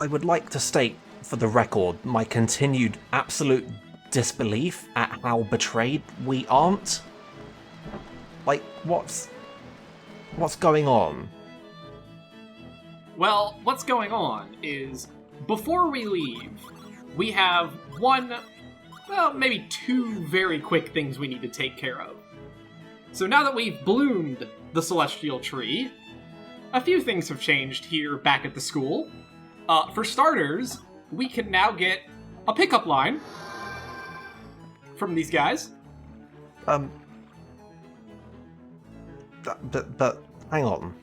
I would like to state, for the record, my continued absolute disbelief at how betrayed we aren't. Like, what's going on? Well, what's going on is, before we leave, we have maybe two very quick things we need to take care of. So now that we've bloomed the celestial tree, a few things have changed here back at the school. For starters, we can now get a pickup line from these guys. But hang on.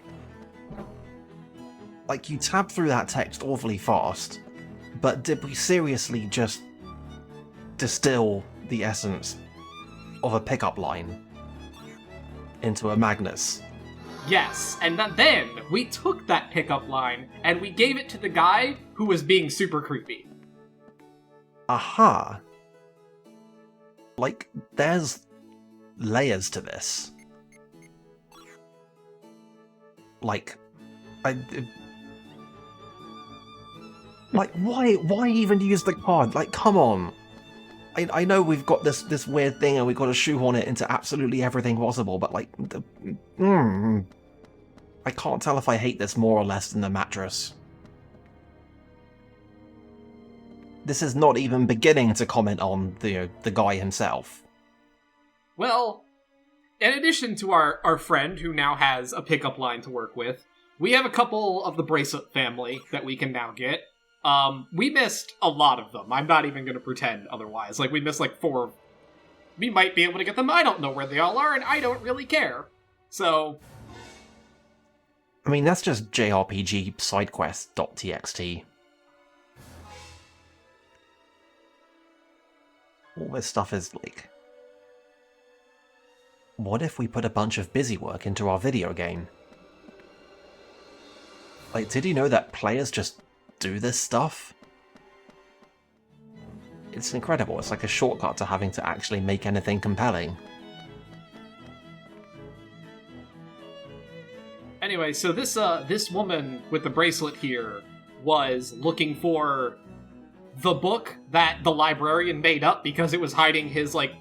Like, you tabbed through that text awfully fast, but did we seriously just distill the essence of a pickup line into a Magnus? Yes, and then we took that pickup line and we gave it to the guy who was being super creepy. Aha. Like, there's layers to this. Like, why even use the card? Like, come on. I know we've got this weird thing and we've got to shoehorn it into absolutely everything possible, but like, I can't tell if I hate this more or less than the mattress. This is not even beginning to comment on the guy himself. Well, in addition to our friend who now has a pickup line to work with, we have a couple of the Bracelet family that we can now get. We missed a lot of them. I'm not even going to pretend otherwise. Like, we missed like 4. We might be able to get them. I don't know where they all are, and I don't really care. So, I mean, that's just JRPG Sidequests.txt. All this stuff is like... What if we put a bunch of busy work into our video game? Like, did you know that players just do this stuff? It's incredible. It's like a shortcut to having to actually make anything compelling. anyway, so this woman with the bracelet here was looking for the book that the librarian made up because it was hiding his, like,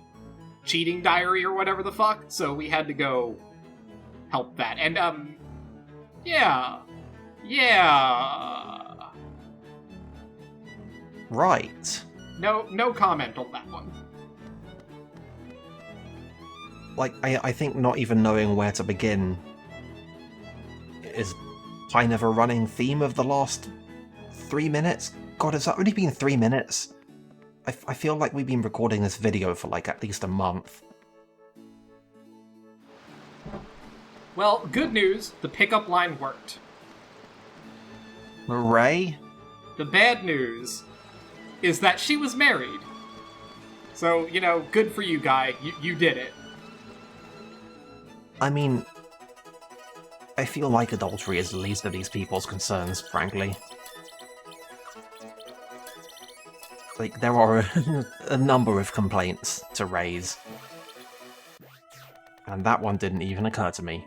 cheating diary or whatever the fuck, so we had to go help that. And, yeah. Right. No comment on that one. Like, I think not even knowing where to begin is kind of a running theme of the last 3 minutes. God, has that only been 3 minutes? I feel like we've been recording this video for like at least a month. Well, good news, the pickup line worked. Hooray? The bad news is that she was married. So, you know, good for you, guy. You did it. I mean, I feel like adultery is the least of these people's concerns, frankly. Like, there are a number of complaints to raise. And that one didn't even occur to me.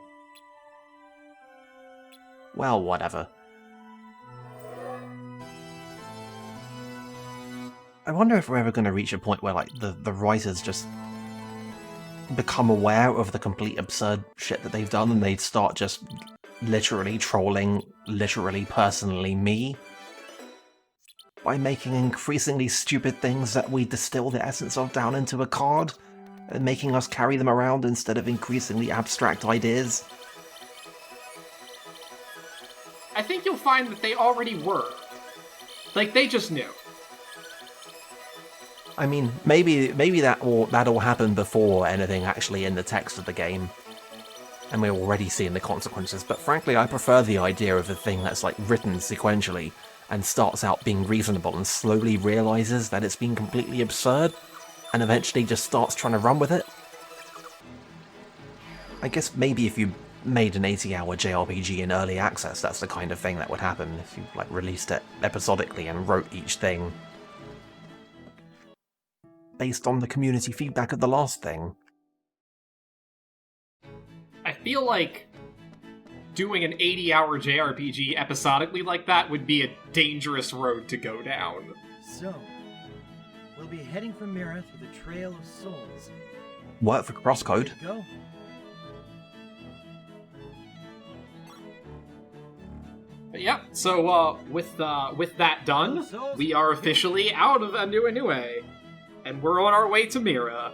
Well, whatever. I wonder if we're ever going to reach a point where, like, the writers just become aware of the complete absurd shit that they've done and they start just literally trolling, literally personally me by making increasingly stupid things that we distill the essence of down into a card and making us carry them around instead of increasingly abstract ideas. I think you'll find that they already were. Like, they just knew. I mean, maybe that all happened before anything actually in the text of the game, and we're already seeing the consequences, but frankly I prefer the idea of a thing that's like written sequentially and starts out being reasonable and slowly realizes that it's been completely absurd, and eventually just starts trying to run with it. I guess maybe if you made an 80-hour JRPG in early access, that's the kind of thing that would happen if you like released it episodically and wrote each thing based on the community feedback of the last thing. I feel like doing an 80-hour JRPG episodically like that would be a dangerous road to go down. So, we'll be heading from Mira through the Trail of Souls. Work for Crosscode. Go. But yeah, so with that done, we are officially out of Anu, and we're on our way to Mira.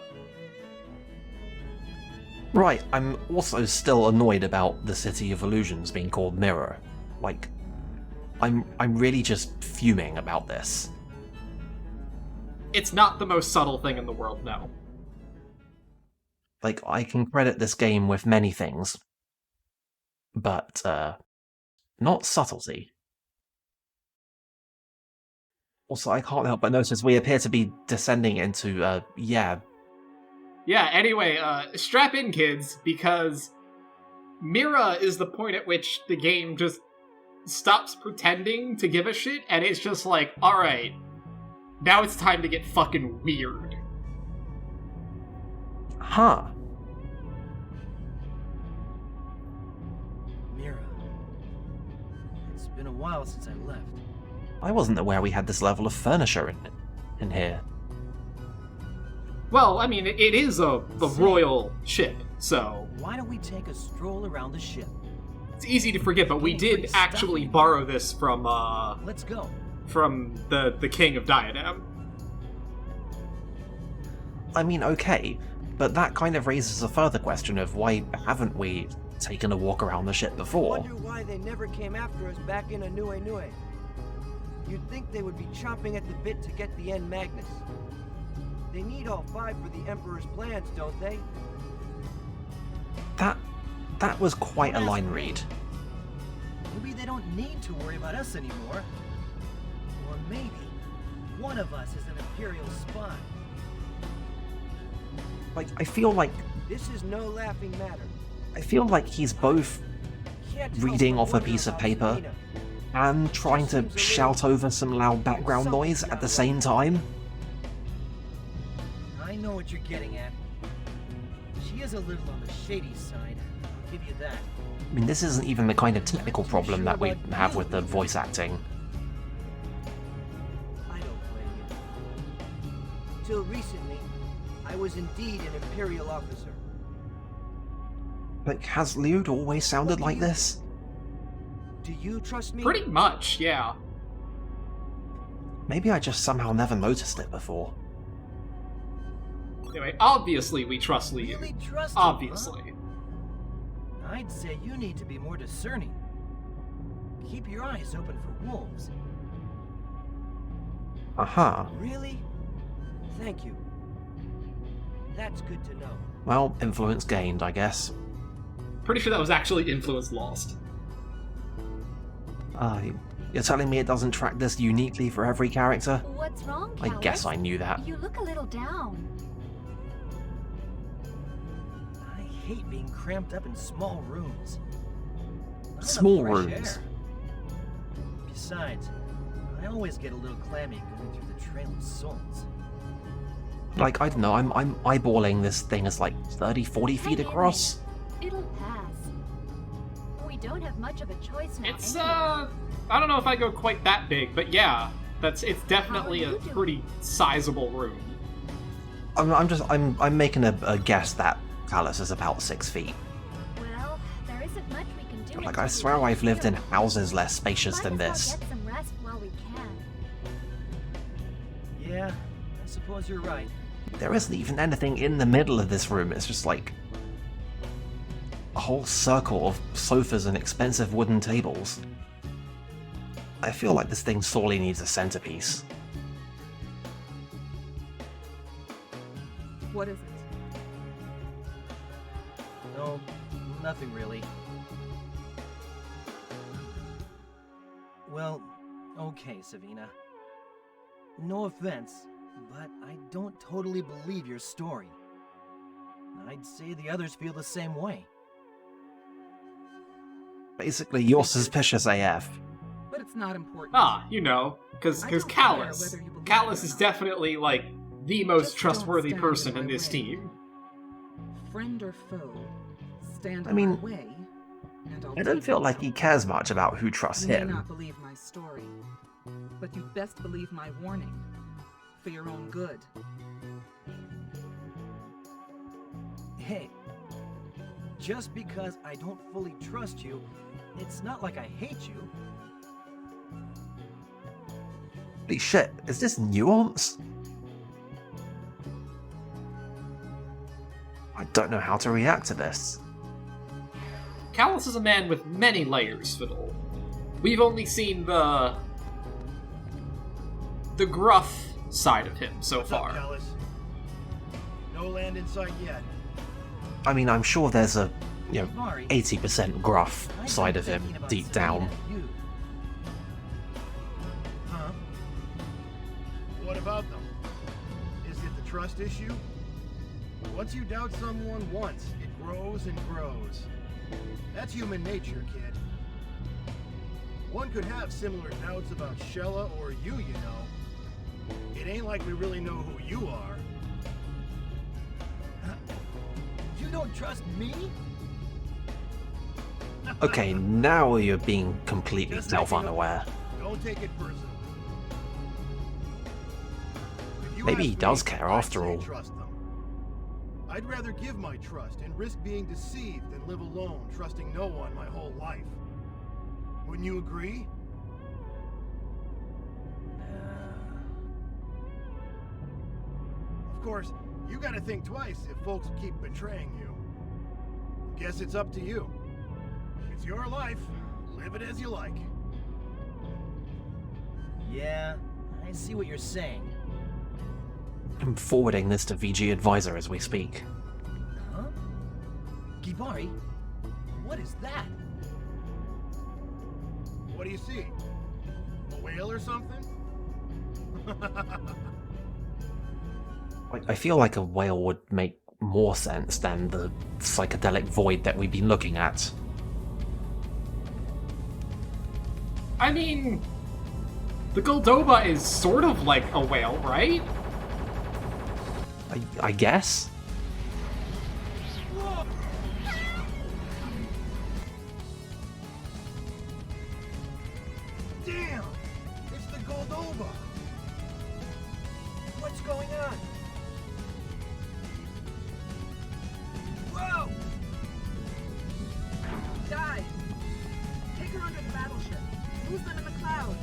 Right, I'm also still annoyed about the City of Illusions being called Mirror. Like, I'm really just fuming about this. It's not the most subtle thing in the world, no. Like, I can credit this game with many things, but, not subtlety. Also, I can't help but notice we appear to be descending into, Yeah, anyway, strap in, kids, because Mira is the point at which the game just stops pretending to give a shit, and it's just like, alright, now it's time to get fucking weird. Huh. Mira. It's been a while since I left. I wasn't aware we had this level of furniture in here. Well, I mean, it is a royal ship, so Why don't we take a stroll around the ship? it's easy to forget, but we did actually borrow this from, Let's go. from the King of Diadem. I mean, okay, but that kind of raises a further question of why haven't we taken a walk around the ship before? Wonder why they never came after us back in Anu. You'd think they would be chomping at the bit to get the End Magnus. They need all 5 for the Emperor's plans, don't they? That was quite a line read. Maybe they don't need to worry about us anymore. Or maybe one of us is an Imperial spy. Like, I feel like laughing matter. I feel like he's both reading off a piece of paper and trying to shout over some loud background noise at the same time. I know what you're getting at. She is a little on the shady side, I'll give you that. I mean, this isn't even the kind of technical problem that we have with the voice acting. I don't blame you. Till recently, I was indeed an Imperial officer. Like, has Liud always sounded like this? Do you trust me? Pretty much, yeah. Maybe I just somehow never noticed it before. Anyway, obviously we trust Liu. Really trust him, Obviously. huh? I'd say you need to be more discerning. Keep your eyes open for wolves. Aha. Really? Thank you. That's good to know. Well, influence gained, I guess. Pretty sure that was actually influence lost. You're telling me it doesn't track this uniquely for every character? What's wrong, I Callus? guess I knew that. You look a little down. I hate being cramped up in small rooms. I love Small fresh rooms. air. Besides, I always get a little clammy going through the Trail of Souls. Like, I don't know, I'm eyeballing this thing as like 30, 40 feet Hang in across. there. It'll pass. We don't have much of a choice now. It's, anyway. I don't know if I go quite that big, but yeah, it's definitely How are a you doing? pretty sizable room. I'm making a guess that Callus is about 6 feet. Well, there isn't much we can do. Like, until I we swear get I've lived in here. houses less spacious Might than as well this. Get some rest while we can. Yeah, I suppose you're right. There isn't even anything in the middle of this room, it's just like a whole circle of sofas and expensive wooden tables. I feel like this thing sorely needs a centerpiece. What is it? No, nothing really. Well, okay, Savina. No offense, but I don't totally believe your story. I'd say the others feel the same way. Basically, you're suspicious AF. But it's not important. Ah, you know, because I don't care Callus. whether you believe Callus it or is not. definitely, like, the most Just don't trustworthy stand person in in my this way. team. Friend or foe, stand I in mean- my way. And I'll I don't take feel it like to he him. cares much about who trusts You may him. not believe my story, but you'd best believe my warning, for your own good. Hey, just because I don't fully trust you, it's not like I hate you. Holy shit, is this nuance? I don't know how to react to this. Callus is a man with many layers, Fiddle. We've only seen the gruff side of him so What's up, far. Callus? No land in sight yet. I mean, I'm sure there's a, Mari, 80% gruff I've side been of him thinking about deep Sabina down. and you. Huh? What about them? Is it the trust issue? Once you doubt someone once, it grows and grows. That's human nature, kid. One could have similar doubts about Shella or you know. It ain't like we really know who you are. You don't trust me? Okay, now you're being completely Just making self-unaware. Don't take it personally. If you Maybe he ask does me, care I'd after say all. Trust them. I'd rather give my trust and risk being deceived than live alone, trusting no one my whole life. Wouldn't you agree? Of course, you gotta think twice if folks keep betraying you. Guess it's up to you. It's your life. Live it as you like. Yeah, I see what you're saying. I'm forwarding this to VG Advisor as we speak. Huh? Gibari? What is that? What do you see? A whale or something? I feel like a whale would make more sense than the psychedelic void that we've been looking at. I mean, the Goldoba is sort of like a whale, right? I guess? Damn! It's the Goldoba! What's going on? Whoa! Die! Take her under the battleship. Lose them in the cloud.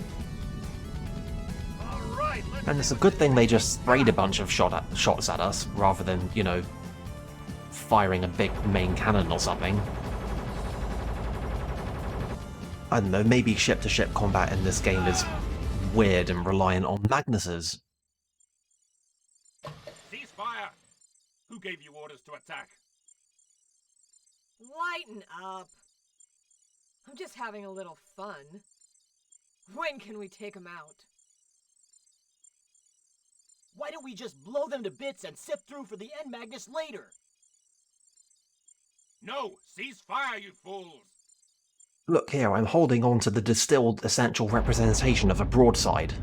All right, let's And it's a good thing they just sprayed a bunch of shots at us, rather than, firing a big main cannon or something. I don't know, maybe ship-to-ship combat in this game is weird and reliant on Magnus's. Ceasefire! Who gave you orders to attack? Lighten up. I'm just having a little fun. When can we take them out? Why don't we just blow them to bits and sift through for the end Magnus later? No! Cease fire, you fools! Look here, I'm holding on to the distilled essential representation of a broadside.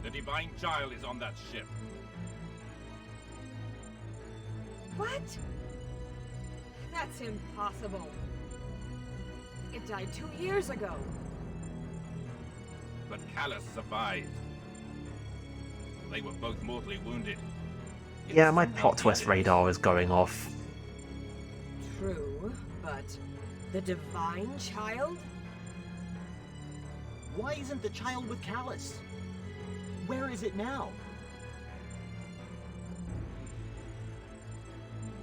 The Divine Child is on that ship. What? That's impossible. It died 2 years ago. But Callus survived. They were both mortally wounded. It Yeah, was my not plot twist needed. radar is going off. True, but the Divine Child? Why isn't the child with Callus? Where is it now?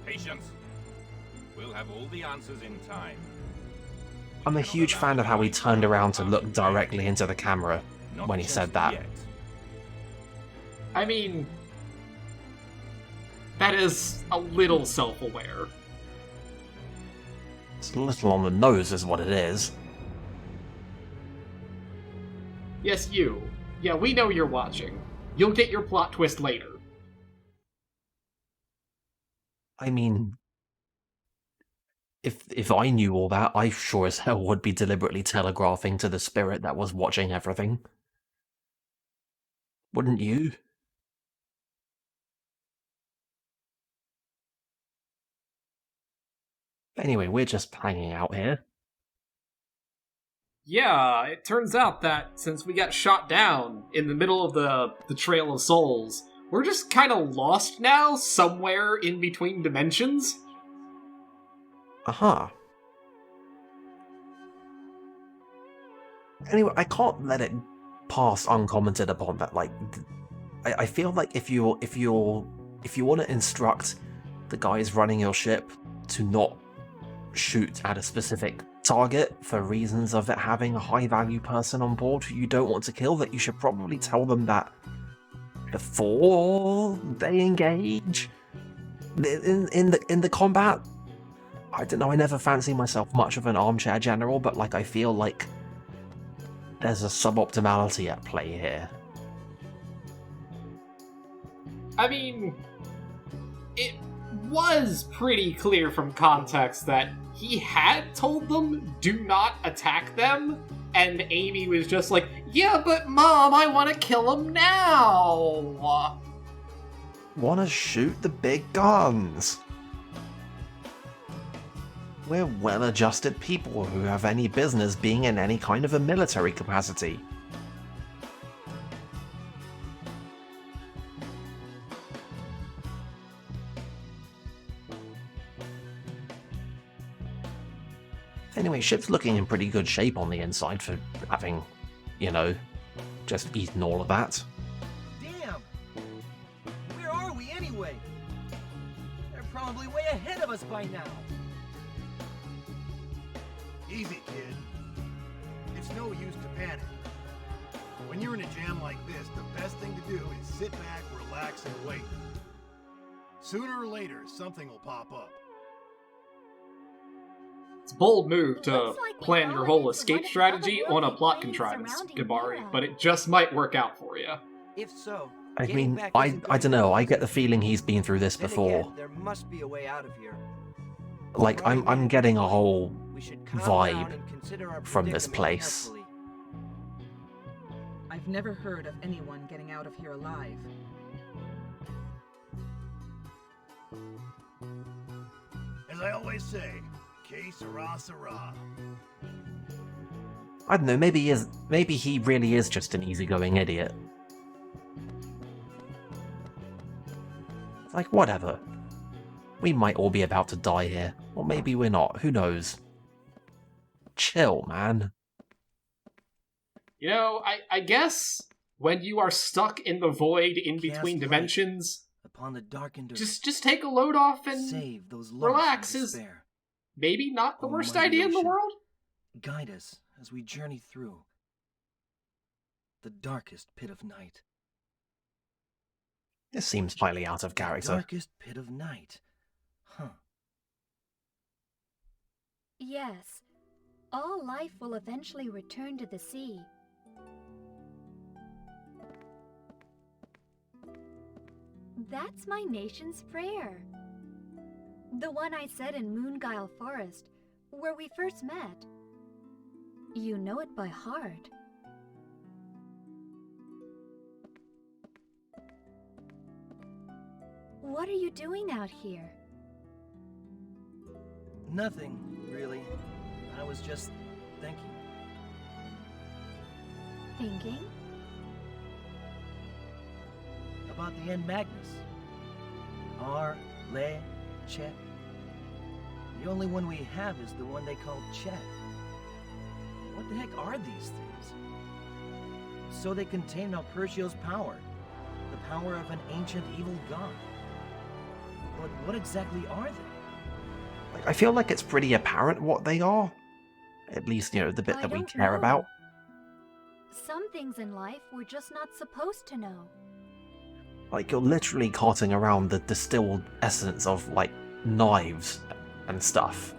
Patience. We'll have all the answers in time. I'm a huge fan of how he turned around to look directly into the camera Not when he just said that. yet. I mean, that is a little self-aware. It's a little on the nose is what it is. Yes, you. Yeah, we know you're watching. You'll get your plot twist later. I mean, if I knew all that, I sure as hell would be deliberately telegraphing to the spirit that was watching everything. Wouldn't you? Anyway, we're just hanging out here. Yeah, it turns out that since we got shot down in the middle of the Trail of Souls, we're just kind of lost now, somewhere in between dimensions. Aha. Anyway, I can't let it pass uncommented upon that. Like, I feel like if you want to instruct the guys running your ship to not shoot at a specific target for reasons of it having a high value person on board who you don't want to kill, that you should probably tell them that before they engage in the combat. I don't know, I never fancy myself much of an armchair general, but like I feel like there's a suboptimality at play here. I mean, it was pretty clear from context that he had told them, do not attack them, and Amy was just like, yeah, but Mom, I want to kill him now! Wanna shoot the big guns? We're well-adjusted people who have any business being in any kind of a military capacity. Anyway, ship's looking in pretty good shape on the inside for having, you know, just eaten all of that. Damn! Where are we anyway? They're probably way ahead of us by now. Easy, kid. It's no use to panic. When you're in a jam like this, the best thing to do is sit back, relax, and wait. Sooner or later, something will pop up. It's a bold move to Looks like we plan your followed whole into escape one of the strategy other on a worthy plot plans contrivance, surrounding Gabari, Mira. but it just might work out for you. If so, I getting mean, back I isn't don't gonna know, be I get easy. the feeling he's been through this Then before. again, there must be a way out of here. Like, I'm getting a whole We should calm vibe down and consider our from this predicament place. carefully. I've never heard of anyone getting out of here alive. As I always say, que sera, sera. I don't know, maybe he really is just an easygoing idiot. Like, whatever. We might all be about to die here. Or maybe we're not, who knows? Chill, man. You know, I guess when you are stuck in the void in Cast between light dimensions, Upon the darkened earth, just take a load off and save those lost relax in is despair. maybe not the worst Almighty idea in the ocean. world. Guide us as we journey through the darkest pit of night. This seems highly out of The character. darkest pit of night. Huh. Yes, all life will eventually return to the sea. That's my nation's prayer. The one I said in Moonguile Forest, where we first met. You know it by heart. What are you doing out here? Nothing, really. I was just thinking. Thinking? About the end Magnus. R, Le, Chet. The only one we have is the one they call Chet. What the heck are these things? So they contain Alpercio's power. The power of an ancient evil god. But what exactly are they? Like, I feel like it's pretty apparent what they are. At least, you know, the bit I that we don't care know. about. Some things in life we're just not supposed to know. Like, you're literally carting around the distilled essence of, like, knives and stuff.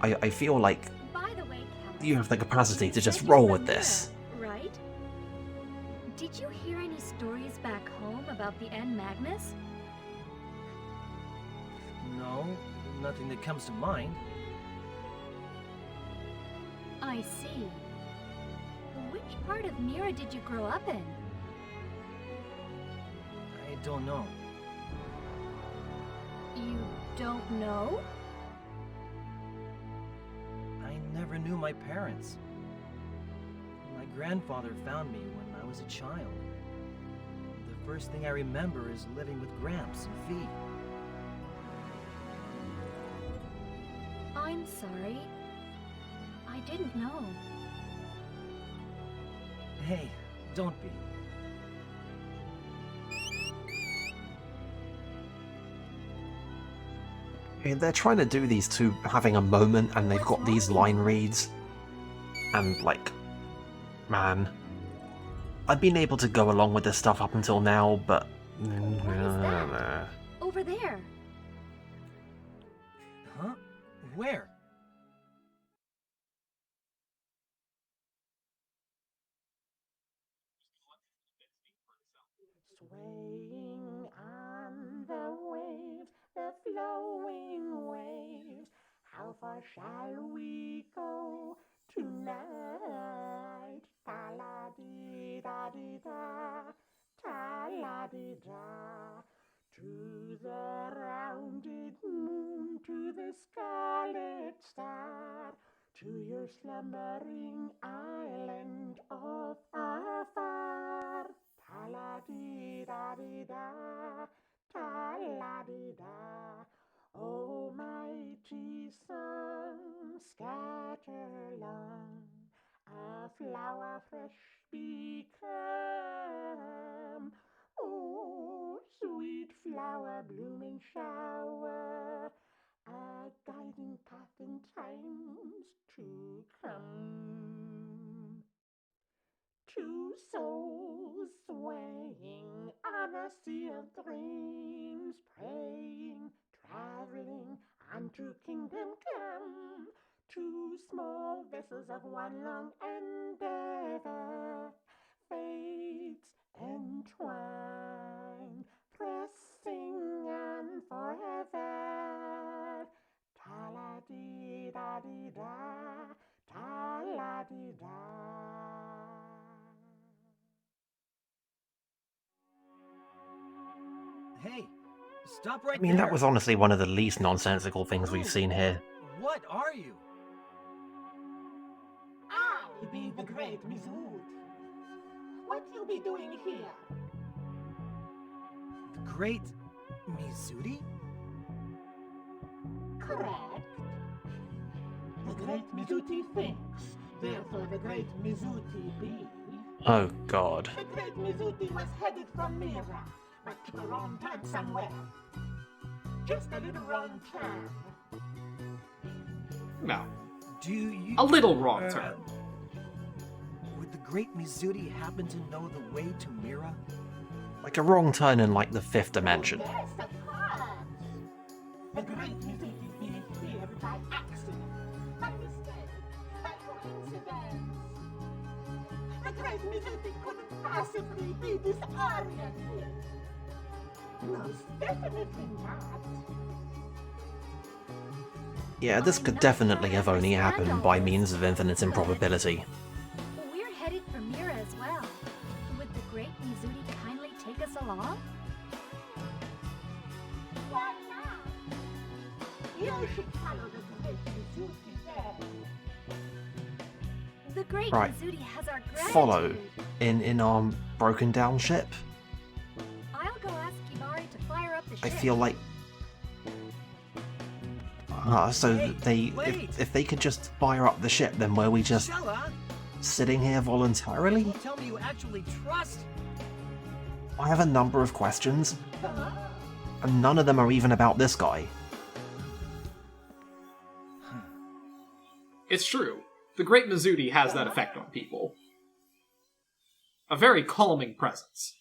I feel like By the way, Cal, you have the capacity you to just said you're roll from with this. Mira, right? Did you hear any stories back home about the N Magnus? No, nothing that comes to mind. I see. Which part of Mira did you grow up in? don't know. You don't know? I never knew my parents. My grandfather found me when I was a child. The first thing I remember is living with Gramps and Fee. I'm sorry. I didn't know. Hey, don't be. They're trying to do these two having a moment, and they've got these line reads. And, like, man. I've been able to go along with this stuff up until now, but... What is that? Over there. Huh? Where? Swaying on the waves, the flowing waves. How far shall we go tonight? Ta-la-dee-da-dee-da, ta-la-dee-da. To the rounded moon, to the scarlet star, to your slumbering island of afar. Ta-la-dee-da-dee-da, ta-la-dee-da. O mighty sun, scatter long, a flower fresh become. Oh, sweet flower blooming shower, a guiding path in times to come. Two souls swaying on a sea of dreams, praying, traveling unto kingdom come. Two small vessels of one long endeavor, fates entwine, pressing on forever. Ta-la-dee-da-dee-da, ta-la-dee-da. Hey, stop right I mean, there. that was honestly one of the least nonsensical things we've seen here. What are you? I be the great Mizud. What you be doing here? The great Mizuti? Correct. The great Mizuti thinks, therefore the great Mizuti be. Oh god. The great Mizuti was headed from Mira, but took a wrong turn somewhere. Just a little wrong turn. No. Do you... A little wrong turn. Would the great Mizuti happen to know the way to Mira? Like a wrong turn in, like, the 5th dimension. Yes, of course. The great Mizuti be here by accident, by mistake, by coincidence. The great Mizuti couldn't possibly be disoriented. Most definitely not. Yeah, this could definitely have only happened by means of infinite improbability. We're headed for Mira as well. Would the great Mizuti kindly take us along? Why not? You should follow the great Mizuti there. The great Right. Mizuti has our gratitude. Follow in our broken down ship. I'll go ask Kimari to fire up the ship. I feel like... so Hey, they... wait. If they could just fire up the ship, then were we just Shella, sitting here voluntarily? don't tell me you actually trust. I have a number of questions, and none of them are even about this guy. It's true. The Great Mizuti has that effect on people. A very calming presence.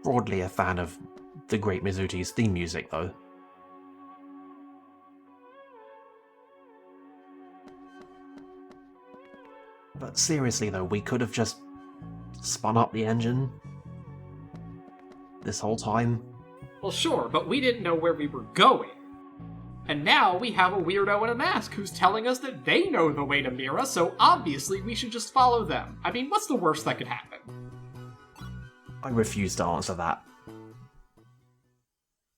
Broadly a fan of the Great Mizuti's theme music, though. But seriously, though, we could have just spun up the engine this whole time. Well, sure, but we didn't know where we were going. And now we have a weirdo in a mask who's telling us that they know the way to Mira, so obviously we should just follow them. I mean, what's the worst that could happen? I refuse to answer that.